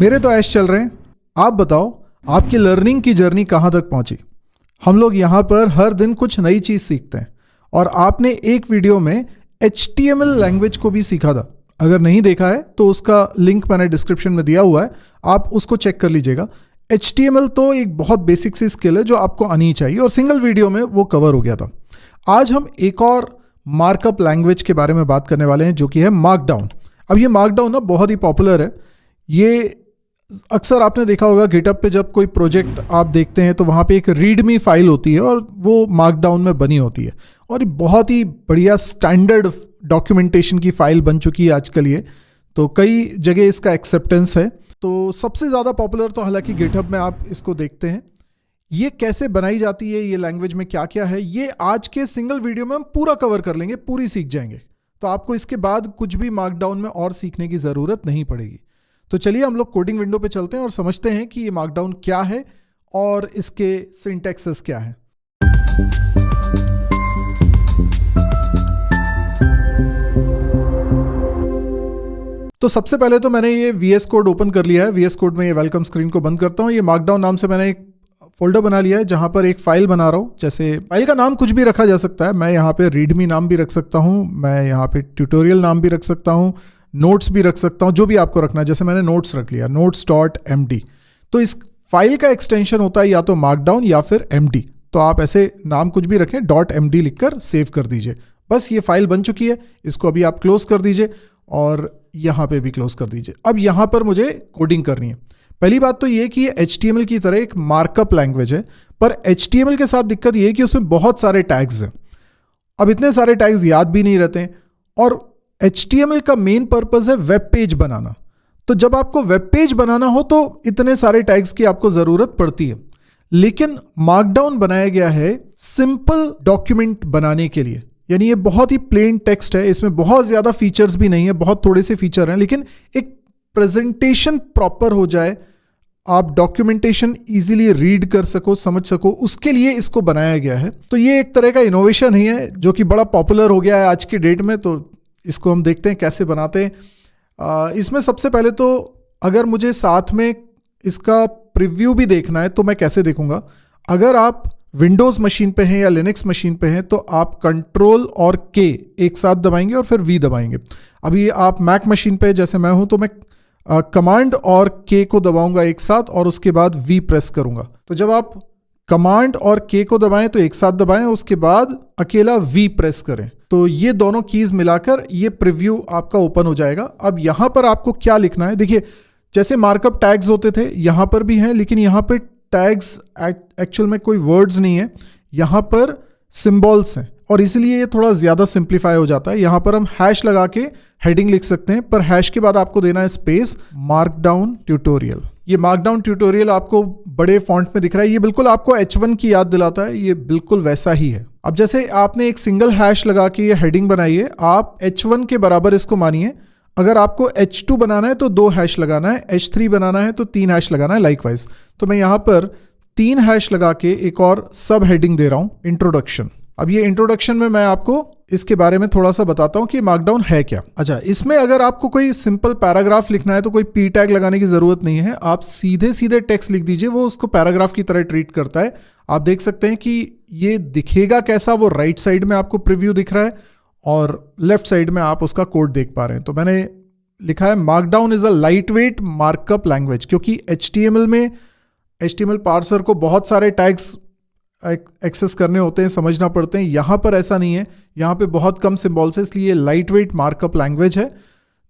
मेरे तो ऐश चल रहे हैं। आप बताओ, आपकी लर्निंग की जर्नी कहाँ तक पहुंची। हम लोग यहाँ पर हर दिन कुछ नई चीज़ सीखते हैं और आपने एक वीडियो में HTML लैंग्वेज को भी सीखा था। अगर नहीं देखा है तो उसका लिंक मैंने डिस्क्रिप्शन में दिया हुआ है, आप उसको चेक कर लीजिएगा। HTML तो एक बहुत बेसिक सी स्किल है जो आपको आनी चाहिए और सिंगल वीडियो में वो कवर हो गया था। आज हम एक और मार्कअप लैंग्वेज के बारे में बात करने वाले हैं जो कि है मार्कडाउन। अब ये मार्कडाउन ना बहुत ही पॉपुलर है। ये अक्सर आपने देखा होगा गिटहब पे जब कोई प्रोजेक्ट आप देखते हैं तो वहाँ पे एक रीडमी फाइल होती है और वो मार्कडाउन में बनी होती है और बहुत ही बढ़िया स्टैंडर्ड डॉक्यूमेंटेशन की फाइल बन चुकी है आजकल ये। तो कई जगह इसका एक्सेप्टेंस है। तो सबसे ज़्यादा पॉपुलर तो हालांकि गिटहब में आप इसको देखते हैं। ये कैसे बनाई जाती है, ये लैंग्वेज में क्या क्या है, ये आज के सिंगल वीडियो में हम पूरा कवर कर लेंगे, पूरी सीख जाएंगे। तो आपको इसके बाद कुछ भी मार्कडाउन में और सीखने की ज़रूरत नहीं पड़ेगी। तो चलिए हम लोग कोडिंग विंडो पे चलते हैं और समझते हैं कि ये मार्कडाउन क्या है और इसके सिंटैक्सेस क्या है। तो सबसे पहले तो मैंने ये VS कोड ओपन कर लिया है। VS कोड में ये वेलकम स्क्रीन को बंद करता हूँ। ये मार्कडाउन नाम से मैंने एक फोल्डर बना लिया है जहाँ पर एक फाइल बना रहा हूँ। जैसे फाइल का नाम कुछ भी रखा जा सकता है। मैं यहाँ पे रीडमी नाम भी रख सकता हूँ, मैं यहाँ पे ट्यूटोरियल नाम भी रख सकता हूँ, नोट्स भी रख सकता हूँ, जो भी आपको रखना है। जैसे मैंने नोट्स रख लिया, notes.md। तो इस फाइल का एक्सटेंशन होता है या तो मार्कडाउन या फिर md। तो आप ऐसे नाम कुछ भी रखें, .md लिखकर सेव कर दीजिए। बस ये फाइल बन चुकी है। इसको अभी आप क्लोज कर दीजिए और यहाँ पे भी क्लोज कर दीजिए। अब यहाँ पर मुझे कोडिंग करनी है। पहली बात तो ये कि ये HTML की तरह एक मार्कअप लैंग्वेज है, पर HTML के साथ दिक्कत ये है कि उसमें बहुत सारे टैग्स हैं। अब इतने सारे टैग्स याद भी नहीं रहते हैं और HTML का मेन पर्पस है वेब पेज बनाना। तो जब आपको वेब पेज बनाना हो तो इतने सारे टैग्स की आपको ज़रूरत पड़ती है। लेकिन मार्कडाउन बनाया गया है सिंपल डॉक्यूमेंट बनाने के लिए। यानी ये बहुत ही प्लेन टेक्स्ट है, इसमें बहुत ज़्यादा फीचर्स भी नहीं है, बहुत थोड़े से फीचर हैं, लेकिन एक प्रेजेंटेशन प्रॉपर हो जाए, आप डॉक्यूमेंटेशन इजीली रीड कर सको, समझ सको, उसके लिए इसको बनाया गया है। तो ये एक तरह का इनोवेशन ही है जो कि बड़ा पॉपुलर हो गया है आज की डेट में। तो इसको हम देखते हैं कैसे बनाते हैं। इसमें सबसे पहले तो अगर मुझे साथ में इसका प्रीव्यू भी देखना है तो मैं कैसे देखूंगा। अगर आप विंडोज़ मशीन पे हैं या लिनक्स मशीन पे हैं तो आप कंट्रोल और K एक साथ दबाएंगे और फिर V दबाएंगे। अभी आप मैक मशीन पे जैसे मैं हूं तो मैं कमांड और K को दबाऊंगा एक साथ और उसके बाद V प्रेस करूंगा। तो जब आप कमांड और K को दबाएं तो एक साथ दबाएं, उसके बाद अकेला V प्रेस करें। तो ये दोनों कीज मिलाकर ये प्रीव्यू आपका ओपन हो जाएगा। अब यहाँ पर आपको क्या लिखना है, देखिए जैसे मार्कअप टैग्स होते थे यहाँ पर भी हैं, लेकिन यहाँ पर टैग्स एक्चुअल में कोई वर्ड्स नहीं है, यहाँ पर सिंबल्स हैं और इसलिए ये थोड़ा ज़्यादा सिंप्लीफाई हो जाता है। यहाँ पर हम हैश लगा के हेडिंग लिख सकते हैं, पर हैश के बाद आपको देना है स्पेस मार्कडाउन ट्यूटोरियल। ये मार्कडाउन ट्यूटोरियल आपको बड़े फॉन्ट में दिख रहा है, ये बिल्कुल आपको H1 की याद दिलाता है, ये बिल्कुल वैसा ही है। अब जैसे आपने एक सिंगल हैश लगा के ये हेडिंग बनाई है, आप H1 के बराबर इसको मानिए। अगर आपको H2 बनाना है तो 2 हैश लगाना है, H3 बनाना है तो 3 हैश लगाना है, लाइकवाइज। तो मैं यहाँ पर 3 हैश लगा के एक और सब हेडिंग दे रहा हूँ, इंट्रोडक्शन। अब ये इंट्रोडक्शन में मैं आपको इसके बारे में थोड़ा सा बताता हूँ कि मार्कडाउन है क्या। अच्छा, इसमें अगर आपको कोई सिंपल पैराग्राफ लिखना है तो कोई P टैग लगाने की ज़रूरत नहीं है, आप सीधे सीधे टेक्स्ट लिख दीजिए, वो उसको पैराग्राफ की तरह ट्रीट करता है। आप देख सकते हैं कि ये दिखेगा कैसा, वो राइट साइड में आपको प्रीव्यू दिख रहा है और लेफ्ट साइड में आप उसका कोड देख पा रहे हैं। तो मैंने लिखा है markdown is a light weight markup language, क्योंकि HTML में HTML पार्सर को बहुत सारे टैग्स एक्सेस करने होते हैं, समझना पड़ते हैं। यहाँ पर ऐसा नहीं है, यहाँ पे बहुत कम सिंबल्स है, इसलिए लाइट वेट मार्कअप लैंग्वेज है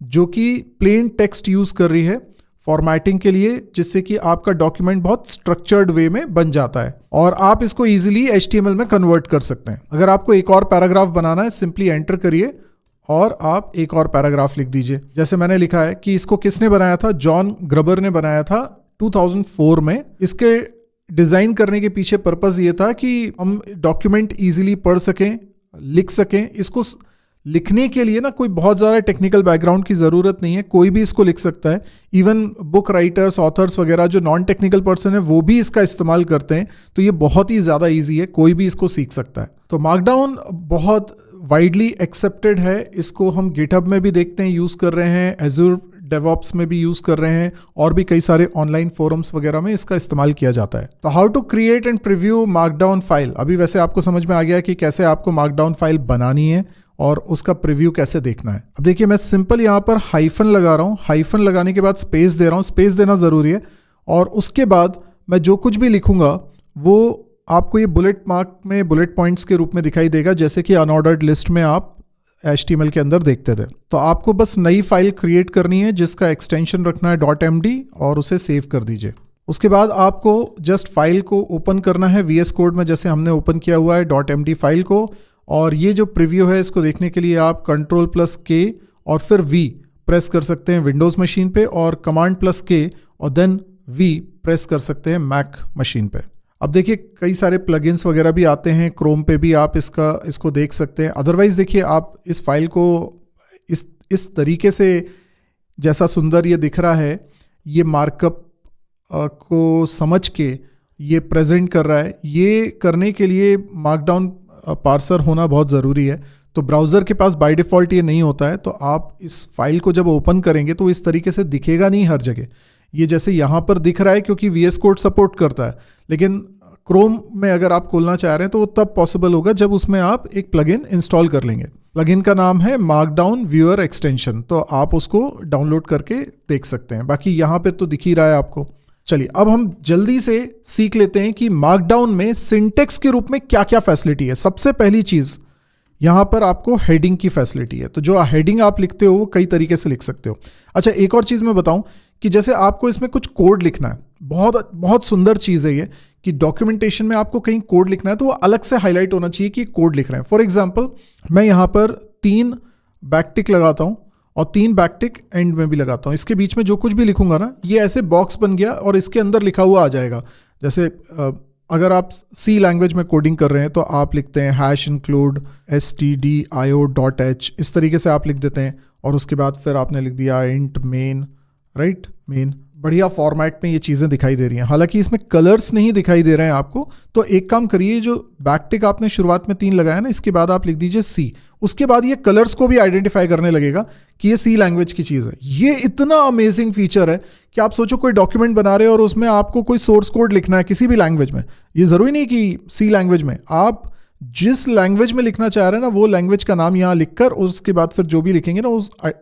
जो कि प्लेन टेक्स्ट यूज़ कर रही है फॉर्मेटिंग के लिए, जिससे कि आपका डॉक्यूमेंट बहुत स्ट्रक्चर्ड वे में बन जाता है और आप इसको इजीली HTML में कन्वर्ट कर सकते हैं। अगर आपको एक और पैराग्राफ बनाना है, सिंपली एंटर करिए और आप एक और पैराग्राफ लिख दीजिए। जैसे मैंने लिखा है कि इसको किसने बनाया था, जॉन ग्रबर ने बनाया था 2004 में। इसके डिज़ाइन करने के पीछे पर्पस ये था कि हम डॉक्यूमेंट इजीली पढ़ सकें, लिख सकें। इसको लिखने के लिए ना कोई बहुत ज़्यादा टेक्निकल बैकग्राउंड की ज़रूरत नहीं है, कोई भी इसको लिख सकता है। इवन बुक राइटर्स, ऑथर्स वगैरह जो नॉन टेक्निकल पर्सन है वो भी इसका इस्तेमाल करते हैं। तो ये बहुत ही ज़्यादा ईजी है, कोई भी इसको सीख सकता है। तो मार्कडाउन बहुत वाइडली एक्सेप्टेड है, इसको हम गिटहब में भी देखते हैं यूज़ कर रहे हैं, एजूर डेवऑप्स में भी यूज़ कर रहे हैं और भी कई सारे ऑनलाइन फोरम्स वगैरह में इसका इस्तेमाल किया जाता है। तो how to create and preview markdown file, अभी वैसे आपको समझ में आ गया कि कैसे आपको मार्कडाउन फाइल बनानी है और उसका प्रीव्यू कैसे देखना है। अब देखिए मैं सिंपल यहाँ पर हाइफन लगा रहा हूँ, हाइफन लगाने के बाद स्पेस दे रहा हूँ, स्पेस देना ज़रूरी है, और उसके बाद मैं जो कुछ भी लिखूंगा वो आपको ये बुलेट मार्क में बुलेट पॉइंट्स के रूप में दिखाई देगा, जैसे कि अनऑर्डर्ड लिस्ट में आप HTML के अंदर देखते थे। तो आपको बस नई फाइल क्रिएट करनी है जिसका एक्सटेंशन रखना है .md और उसे सेव कर दीजिए। उसके बाद आपको जस्ट फाइल को ओपन करना है VS कोड में, जैसे हमने ओपन किया हुआ है .md फाइल को, और ये जो प्रीव्यू है इसको देखने के लिए आप Ctrl+K और फिर V प्रेस कर सकते हैं विंडोज़ मशीन पे, और Command+K और देन V प्रेस कर सकते हैं मैक मशीन पे। अब देखिए कई सारे प्लगइन्स वगैरह भी आते हैं, क्रोम पे भी आप इसको देख सकते हैं। अदरवाइज़ देखिए आप इस फाइल को इस तरीके से, जैसा सुंदर ये दिख रहा है, ये मार्कअप को समझ के ये प्रेजेंट कर रहा है। ये करने के लिए मार्कडाउन पार्सर होना बहुत ज़रूरी है। तो ब्राउज़र के पास बाय डिफ़ॉल्ट ये नहीं होता है, तो आप इस फाइल को जब ओपन करेंगे तो इस तरीके से दिखेगा नहीं हर जगह। ये जैसे यहाँ पर दिख रहा है क्योंकि VS कोड सपोर्ट करता है, लेकिन क्रोम में अगर आप खोलना चाह रहे हैं तो वो तब पॉसिबल होगा जब उसमें आप एक प्लगइन इंस्टॉल कर लेंगे। प्लगइन का नाम है मार्कडाउन व्यूअर एक्सटेंशन, तो आप उसको डाउनलोड करके देख सकते हैं। बाकी यहाँ पे तो दिख ही रहा है आपको। चलिए अब हम जल्दी से सीख लेते हैं कि मार्कडाउन में सिंटेक्स के रूप में क्या क्या फैसिलिटी है। सबसे पहली चीज़ यहाँ पर आपको हेडिंग की फैसिलिटी है। तो जो हेडिंग आप लिखते हो वो कई तरीके से लिख सकते हो। अच्छा एक और चीज़ मैं बताऊं कि जैसे आपको इसमें कुछ कोड लिखना है, बहुत बहुत सुंदर चीज़ है ये कि डॉक्यूमेंटेशन में आपको कहीं कोड लिखना है तो वो अलग से हाईलाइट होना चाहिए कि कोड लिख रहे हैं। फॉर एग्जांपल मैं यहाँ पर 3 बैकटिक लगाता हूँ और 3 बैकटिक एंड में भी लगाता हूँ। इसके बीच में जो कुछ भी लिखूंगा ना, ये ऐसे बॉक्स बन गया और इसके अंदर लिखा हुआ आ जाएगा। जैसे अगर आप C लैंग्वेज में कोडिंग कर रहे हैं तो आप लिखते हैं #include stdio.h, इस तरीके से आप लिख देते हैं, और उसके बाद फिर आपने लिख दिया int main, राइट, मेन। बढ़िया फॉर्मेट में ये चीज़ें दिखाई दे रही हैं। हालांकि इसमें कलर्स नहीं दिखाई दे रहे हैं आपको, तो एक काम करिए, जो बैकटिक आपने शुरुआत में 3 लगाया ना, इसके बाद आप लिख दीजिए C। उसके बाद ये कलर्स को भी आइडेंटिफाई करने लगेगा कि ये C लैंग्वेज की चीज़ है। ये इतना अमेजिंग फीचर है कि आप सोचो कोई डॉक्यूमेंट बना रहे हो और उसमें आपको कोई सोर्स कोड लिखना है किसी भी लैंग्वेज में, ये ज़रूरी नहीं कि C लैंग्वेज में, आप जिस लैंग्वेज में लिखना चाह रहे हैं ना वो लैंग्वेज का नाम यहाँ लिखकर उसके बाद फिर जो भी लिखेंगे ना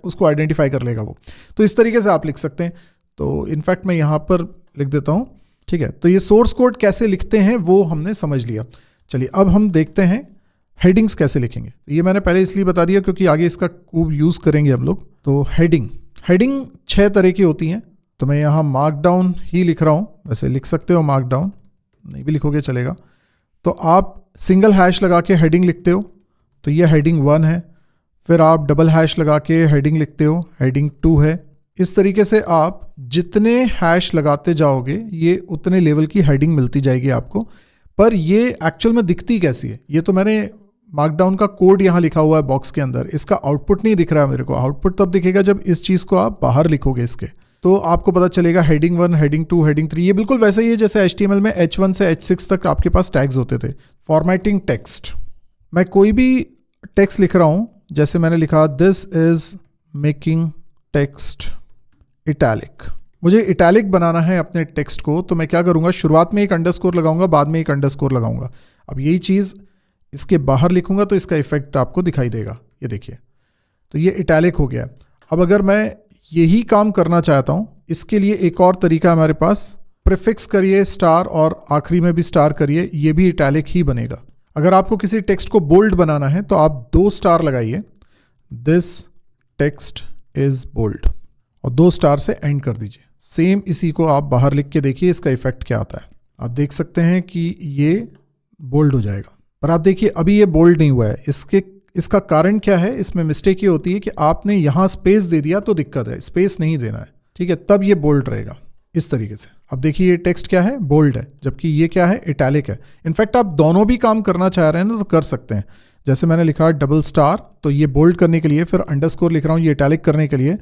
उसको आइडेंटिफाई कर लेगा वो। तो इस तरीके से आप लिख सकते हैं। तो इनफैक्ट मैं यहाँ पर लिख देता हूँ, ठीक है। तो ये सोर्स कोड कैसे लिखते हैं वो हमने समझ लिया। चलिए अब हम देखते हैं हेडिंग्स कैसे लिखेंगे। ये मैंने पहले इसलिए बता दिया क्योंकि आगे इसका खूब यूज़ करेंगे हम लोग। तो हेडिंग 6 तरह की होती हैं। तो मैं यहाँ मार्कडाउन ही लिख रहा हूँ, वैसे लिख सकते हो मार्कडाउन, नहीं भी लिखोगे चलेगा। तो आप सिंगल हैश लगा के हेडिंग लिखते हो तो ये हेडिंग 1 है। फिर आप डबल हैश लगा के हेडिंग लिखते हो, हेडिंग 2 है। इस तरीके से आप जितने हैश लगाते जाओगे ये उतने लेवल की हेडिंग मिलती जाएगी आपको। पर ये एक्चुअल में दिखती कैसी है, ये तो मैंने मार्कडाउन का कोड यहाँ लिखा हुआ है बॉक्स के अंदर, इसका आउटपुट नहीं दिख रहा है मेरे को। आउटपुट तब दिखेगा जब इस चीज़ को आप बाहर लिखोगे इसके, तो आपको पता चलेगा हेडिंग 1, हेडिंग 2, हेडिंग 3। ये बिल्कुल वैसा ही है जैसे HTML में H1 से H6 तक आपके पास टैग्स होते थे। फॉर्मेटिंग टेक्स्ट, मैं कोई भी टेक्स्ट लिख रहा हूँ, जैसे मैंने लिखा this is making text italic, मुझे इटैलिक बनाना है अपने टेक्स्ट को, तो मैं क्या करूँगा, शुरुआत में एक अंडरस्कोर लगाऊंगा, बाद में एक अंडरस्कोर लगाऊंगा। अब यही चीज़ इसके बाहर लिखूंगा तो इसका इफेक्ट आपको दिखाई देगा, ये देखिए, तो ये इटैलिक हो गया। अब अगर मैं यही काम करना चाहता हूँ, इसके लिए एक और तरीका हमारे पास, प्रीफिक्स करिए स्टार और आखिरी में भी स्टार करिए, ये भी इटैलिक ही बनेगा। अगर आपको किसी टेक्स्ट को बोल्ड बनाना है तो आप 2 स्टार लगाइए, दिस टेक्स्ट इज बोल्ड, और 2 स्टार से एंड कर दीजिए। सेम इसी को आप बाहर लिख के देखिए इसका इफेक्ट क्या आता है। आप देख सकते हैं कि ये बोल्ड हो जाएगा, पर आप देखिए अभी ये बोल्ड नहीं हुआ है। इसका कारण क्या है, इसमें मिस्टेक ये होती है कि आपने यहाँ स्पेस दे दिया तो दिक्कत है, स्पेस नहीं देना है, ठीक है, तब ये बोल्ड रहेगा इस तरीके से। अब देखिए ये टेक्स्ट क्या है, बोल्ड है, जबकि ये क्या है, इटैलिक है। इनफैक्ट आप दोनों भी काम करना चाह रहे हैं ना तो कर सकते हैं। जैसे मैंने लिखा डबल स्टार, तो ये बोल्ड करने के लिए, फिर अंडरस्कोर लिख रहा हूँ ये इटैलिक करने के लिए,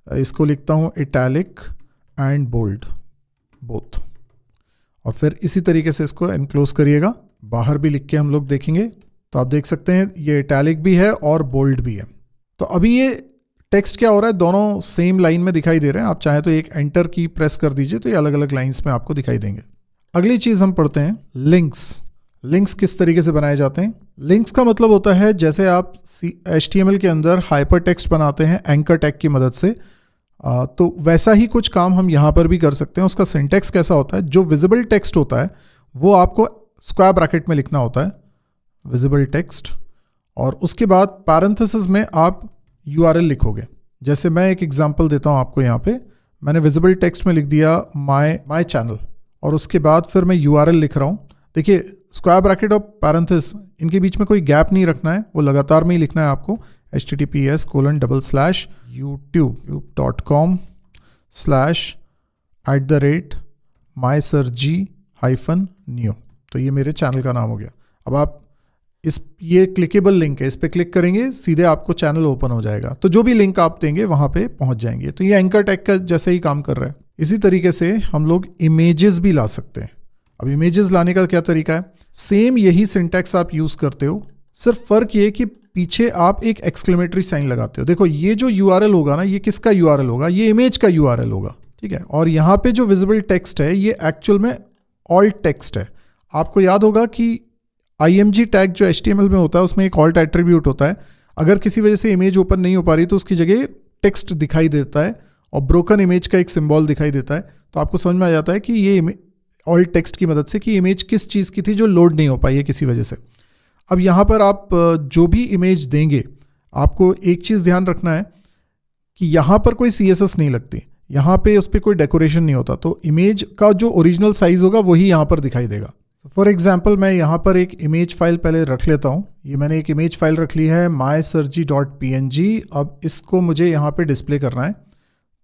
इसको लिखता हूँ इटैलिक एंड बोल्ड बोथ, और फिर इसी तरीके से इसको एनक्लोज करिएगा। बाहर भी लिख के हम लोग देखेंगे तो आप देख सकते हैं ये इटैलिक भी है और बोल्ड भी है। तो अभी ये टेक्स्ट क्या हो रहा है, दोनों सेम लाइन में दिखाई दे रहे हैं। आप चाहें तो एक एंटर की प्रेस कर दीजिए तो ये अलग अलग लाइंस में आपको दिखाई देंगे। अगली चीज़ हम पढ़ते हैं लिंक्स। लिंक्स किस तरीके से बनाए जाते हैं। लिंक्स का मतलब होता है जैसे आप HTML के अंदर हाइपर टेक्स्ट बनाते हैं एंकर टैग की मदद से, तो वैसा ही कुछ काम हम यहाँ पर भी कर सकते हैं। उसका सिंटैक्स कैसा होता है, जो विजिबल टेक्स्ट होता है वो आपको स्क्वायर ब्रैकेट में लिखना होता है, विजिबल टेक्स्ट, और उसके बाद पैरेंथेसिस में आप URL लिखोगे। जैसे मैं एक एग्जांपल देता हूँ आपको, यहाँ पे मैंने विजिबल टेक्स्ट में लिख दिया माय चैनल, और उसके बाद फिर मैं URL लिख रहा हूँ। देखिए स्क्वायर ब्रैकेट और पैरेंथेसिस इनके बीच में कोई गैप नहीं रखना है, वो लगातार में ही लिखना है आपको। https://youtube.com/mysergi-new, तो ये मेरे चैनल का नाम हो गया। अब आप ये क्लिकेबल लिंक है, इस पे क्लिक करेंगे सीधे आपको चैनल ओपन हो जाएगा, तो जो भी लिंक आप देंगे वहां पे पहुंच जाएंगे। तो ये एंकर टैग का जैसे ही काम कर रहा है। इसी तरीके से हम लोग इमेजेस भी ला सकते हैं। अब इमेजेस लाने का क्या तरीका है, सेम यही सिंटैक्स आप यूज करते हो, सिर्फ फर्क ये कि पीछे आप एक एक्सक्लेमेटरी साइन लगाते हो। देखो ये जो URL होगा ना, ये किसका URL होगा, ये इमेज का URL होगा, ठीक है। और यहाँ पे जो विजिबल टेक्स्ट है ये एक्चुअल में ऑल्ट टेक्स्ट है। आपको याद होगा कि IMG टैग जो HTML में होता है उसमें एक ऑल्ट एट्रीब्यूट होता है। अगर किसी वजह से इमेज ओपन नहीं हो पा रही तो उसकी जगह टेक्स्ट दिखाई देता है और ब्रोकन इमेज का एक सिंबल दिखाई देता है, तो आपको समझ में आ जाता है कि ये ऑल्ट टेक्स्ट की मदद से कि इमेज किस चीज़ की थी जो लोड नहीं हो पाई है किसी वजह से। अब यहाँ पर आप जो भी इमेज देंगे, आपको एक चीज़ ध्यान रखना है कि यहाँ पर कोई CSS नहीं लगती, यहाँ पे उस पर कोई डेकोरेशन नहीं होता, तो इमेज का जो ओरिजिनल साइज होगा वही यहाँ पर दिखाई देगा। फॉर एग्जाम्पल मैं यहाँ पर एक इमेज फाइल पहले रख लेता हूँ। ये मैंने एक इमेज फाइल रख ली है mysergi.png। अब इसको मुझे यहाँ पे डिस्प्ले करना है,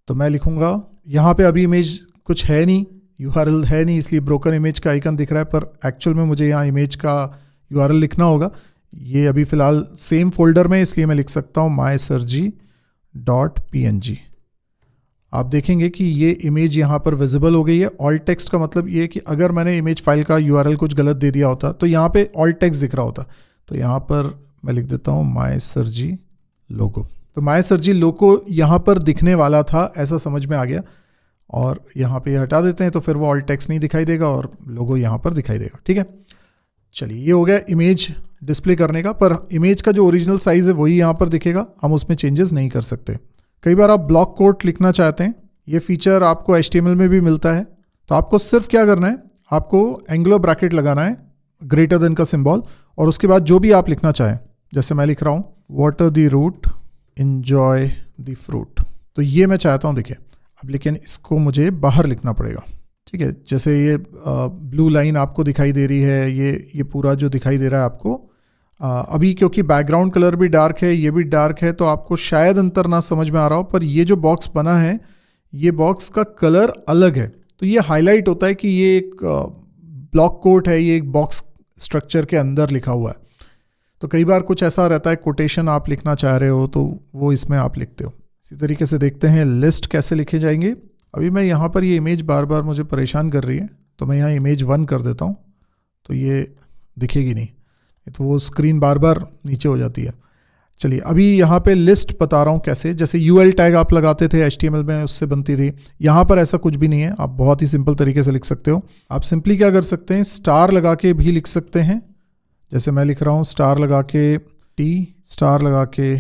तो मैं लिखूँगा, यहाँ पे अभी इमेज कुछ है नहीं, URL है नहीं, इसलिए ब्रोकन इमेज का आइकन दिख रहा है, पर एक्चुअल में मुझे यहाँ इमेज का URL लिखना होगा। ये अभी फ़िलहाल सेम फोल्डर में, इसलिए मैं लिख सकता हूँ mysergi.png। आप देखेंगे कि ये इमेज यहाँ पर विजिबल हो गई है। ऑल्ट टेक्स्ट का मतलब ये है कि अगर मैंने इमेज फाइल का URL कुछ गलत दे दिया होता तो यहाँ पे ऑल्ट टेक्स्ट दिख रहा होता। तो यहाँ पर मैं लिख देता हूँ mysergi लोगो। तो mysergi लोगो यहाँ पर दिखने वाला था, ऐसा समझ में आ गया, और यहाँ पे हटा देते हैं तो फिर वो ऑल्ट टेक्स्ट नहीं दिखाई देगा और लोगो यहाँ पर दिखाई देगा, ठीक है। चलिए ये हो गया इमेज डिस्प्ले करने का, पर इमेज का जो ओरिजिनल साइज़ है वही यहाँ पर दिखेगा, हम उसमें चेंजेस नहीं कर सकते। कई बार आप ब्लॉक कोट लिखना चाहते हैं, ये फीचर आपको HTML में भी मिलता है, तो आपको सिर्फ क्या करना है, आपको एंगुलर ब्रैकेट लगाना है, ग्रेटर देन का सिंबल, और उसके बाद जो भी आप लिखना चाहें, जैसे मैं लिख रहा हूँ water the root enjoy the fruit, तो ये मैं चाहता हूँ देखिए। अब लेकिन इसको मुझे बाहर लिखना पड़ेगा, ठीक है। जैसे ये ब्लू लाइन आपको दिखाई दे रही है, ये पूरा जो दिखाई दे रहा है आपको, अभी क्योंकि बैकग्राउंड कलर भी डार्क है, ये भी डार्क है, तो आपको शायद अंतर ना समझ में आ रहा हो, पर ये जो बॉक्स बना है ये बॉक्स का कलर अलग है, तो ये हाईलाइट होता है कि ये एक ब्लॉक कोट है, ये एक बॉक्स स्ट्रक्चर के अंदर लिखा हुआ है। तो कई बार कुछ ऐसा रहता है, कोटेशन आप लिखना चाह रहे हो तो वो इसमें आप लिखते हो। इसी तरीके से देखते हैं लिस्ट कैसे लिखे जाएंगे। अभी मैं यहाँ पर ये इमेज बार बार मुझे परेशान कर रही है, तो मैं यहाँ इमेज 1 कर देता हूँ, तो ये दिखेगी नहीं, तो वो स्क्रीन बार बार नीचे हो जाती है। चलिए अभी यहाँ पे लिस्ट बता रहा हूँ कैसे, जैसे UL टैग आप लगाते थे HTML में, उससे बनती थी। यहाँ पर ऐसा कुछ भी नहीं है, आप बहुत ही सिंपल तरीके से लिख सकते हो। आप सिंपली क्या कर सकते हैं, स्टार लगा के भी लिख सकते हैं, जैसे मैं लिख रहा हूँ स्टार लगा के टी, स्टार लगा के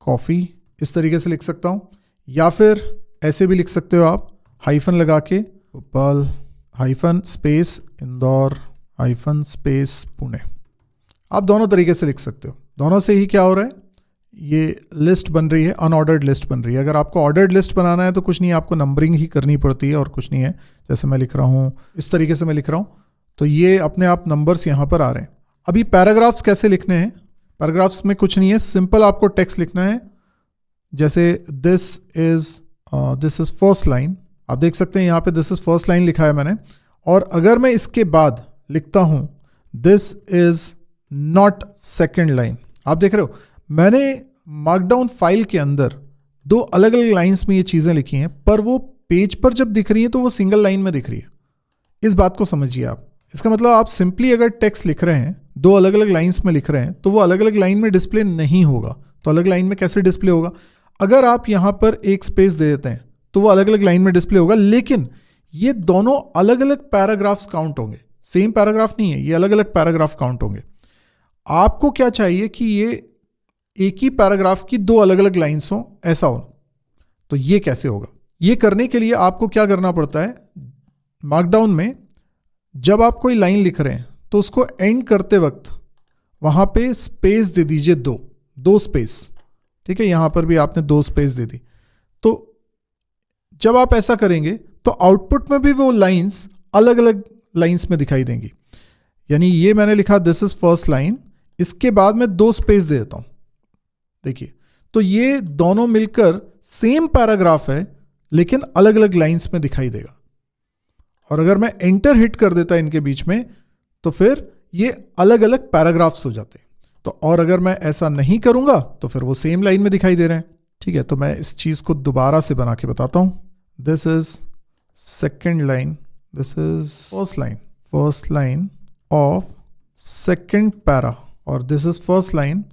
कॉफ़ी, इस तरीके से लिख सकता हूँ। या फिर ऐसे भी लिख सकते हो आप, हाइफन लगा के Bhopal hyphen space Indore hyphen space Pune. आप दोनों तरीके से लिख सकते हो। दोनों से ही क्या हो रहा है, ये लिस्ट बन रही है, अनऑर्डर्ड लिस्ट बन रही है। अगर आपको ऑर्डर्ड लिस्ट बनाना है तो कुछ नहीं, आपको नंबरिंग ही करनी पड़ती है और कुछ नहीं है। जैसे मैं लिख रहा हूँ, इस तरीके से मैं लिख रहा हूँ, तो ये अपने आप नंबर्स यहाँ पर आ रहे हैं। अभी पैराग्राफ्स कैसे लिखने हैं, पैराग्राफ्स में कुछ नहीं है, सिंपल आपको टेक्स्ट लिखना है। जैसे दिस इज फर्स्ट लाइन, आप देख सकते हैं यहाँ पे दिस इज फर्स्ट लाइन लिखा है मैंने। और अगर मैं इसके बाद लिखता हूँ this is not second line, आप देख रहे हो मैंने मार्कडाउन फाइल के अंदर 2 अलग अलग लाइंस में ये चीज़ें लिखी हैं, पर वो पेज पर जब दिख रही है तो वो सिंगल लाइन में दिख रही है। इस बात को समझिए आप। इसका मतलब आप सिंपली अगर टेक्स्ट लिख रहे हैं, 2 अलग अलग लाइंस में लिख रहे हैं, तो वो अलग अलग लाइन में डिस्प्ले नहीं होगा। तो अलग लाइन में कैसे डिस्प्ले होगा, अगर आप यहां पर एक स्पेस दे देते हैं तो वो अलग अलग लाइन में डिस्प्ले होगा, लेकिन ये दोनों अलग अलग पैराग्राफ्स काउंट होंगे, सेम पैराग्राफ नहीं है, ये अलग अलग पैराग्राफ काउंट होंगे। आपको क्या चाहिए कि ये एक ही पैराग्राफ की दो अलग अलग लाइन्स हो, ऐसा हो। तो ये कैसे होगा? ये करने के लिए आपको क्या करना पड़ता है, मार्कडाउन में जब आप कोई लाइन लिख रहे हैं तो उसको एंड करते वक्त वहां पे स्पेस दे दीजिए, दो स्पेस। ठीक है, यहां पर भी आपने 2 स्पेस दे दी। तो जब आप ऐसा करेंगे तो आउटपुट में भी वो लाइंस अलग अलग लाइंस में दिखाई देंगी। यानी ये मैंने लिखा दिस इज फर्स्ट लाइन, इसके बाद में 2 स्पेस दे देता हूं, देखिए, तो ये दोनों मिलकर सेम पैराग्राफ है लेकिन अलग अलग लाइंस में दिखाई देगा। और अगर मैं एंटर हिट कर देता इनके बीच में तो फिर ये अलग अलग पैराग्राफ्स हो जाते हैं। तो और अगर मैं ऐसा नहीं करूंगा तो फिर वो सेम लाइन में दिखाई दे रहे हैं। ठीक है, तो मैं इस चीज को दोबारा से बना के बताता हूं। This is second line, this is first line of second para, और this is first line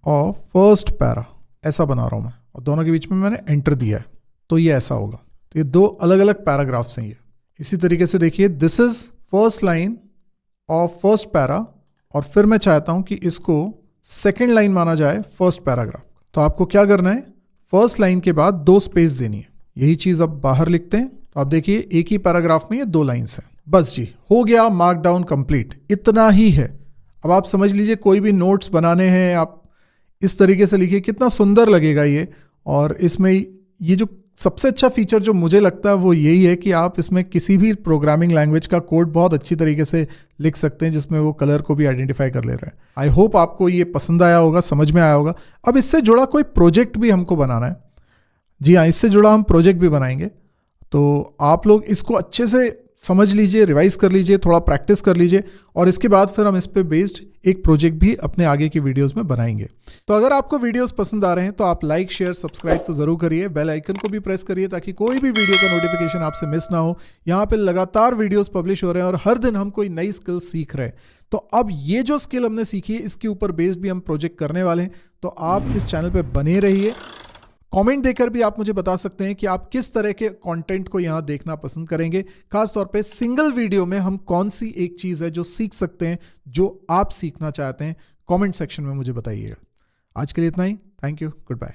of first para. ऐसा बना रहा हूं मैं, और दोनों के बीच में मैंने एंटर दिया है, तो ये ऐसा होगा। तो ये 2 अलग अलग पैराग्राफ्स हैं ये। इसी तरीके से देखिए, this is first line of first para, और फिर मैं चाहता हूं कि इसको सेकेंड लाइन माना जाए फर्स्ट पैराग्राफ। तो आपको क्या करना है, फर्स्ट लाइन के बाद 2 स्पेस देनी है। यही चीज अब बाहर लिखते हैं। तो आप देखिए एक ही पैराग्राफ में ये 2 लाइन्स हैं। बस जी, हो गया मार्कडाउन कंप्लीट। इतना ही है। अब आप समझ लीजिए, कोई भी नोट्स बनाने हैं आप इस तरीके से लिखिए, कितना सुंदर लगेगा ये। और इसमें ये जो सबसे अच्छा फीचर जो मुझे लगता है वो यही है कि आप इसमें किसी भी प्रोग्रामिंग लैंग्वेज का कोड बहुत अच्छी तरीके से लिख सकते हैं, जिसमें वो कलर को भी आइडेंटिफाई कर ले रहा है। आई होप आपको ये पसंद आया होगा, समझ में आया होगा। अब इससे जुड़ा कोई प्रोजेक्ट भी हमको बनाना है। जी हाँ, इससे जुड़ा हम प्रोजेक्ट भी बनाएंगे। तो आप लोग इसको अच्छे से समझ लीजिए, रिवाइज कर लीजिए, थोड़ा प्रैक्टिस कर लीजिए, और इसके बाद फिर हम इस पे बेस्ड एक प्रोजेक्ट भी अपने आगे की वीडियोस में बनाएंगे। तो अगर आपको वीडियोस पसंद आ रहे हैं तो आप लाइक, शेयर, सब्सक्राइब तो जरूर करिए। बेल आइकन को भी प्रेस करिए ताकि कोई भी वीडियो का नोटिफिकेशन आपसे मिस ना हो। यहाँ पे लगातार वीडियोस पब्लिश हो रहे हैं और हर दिन हम कोई नई स्किल सीख रहे हैं। तो अब ये जो स्किल हमने सीखी है इसके ऊपर बेस्ड भी हम प्रोजेक्ट करने वाले हैं। तो आप इस चैनल पर बने रहिए। कमेंट देकर भी आप मुझे बता सकते हैं कि आप किस तरह के कंटेंट को यहां देखना पसंद करेंगे। खास तौर पे सिंगल वीडियो में हम कौन सी एक चीज है जो सीख सकते हैं, जो आप सीखना चाहते हैं, कमेंट सेक्शन में मुझे बताइएगा। आज के लिए इतना ही। Thank you, good bye.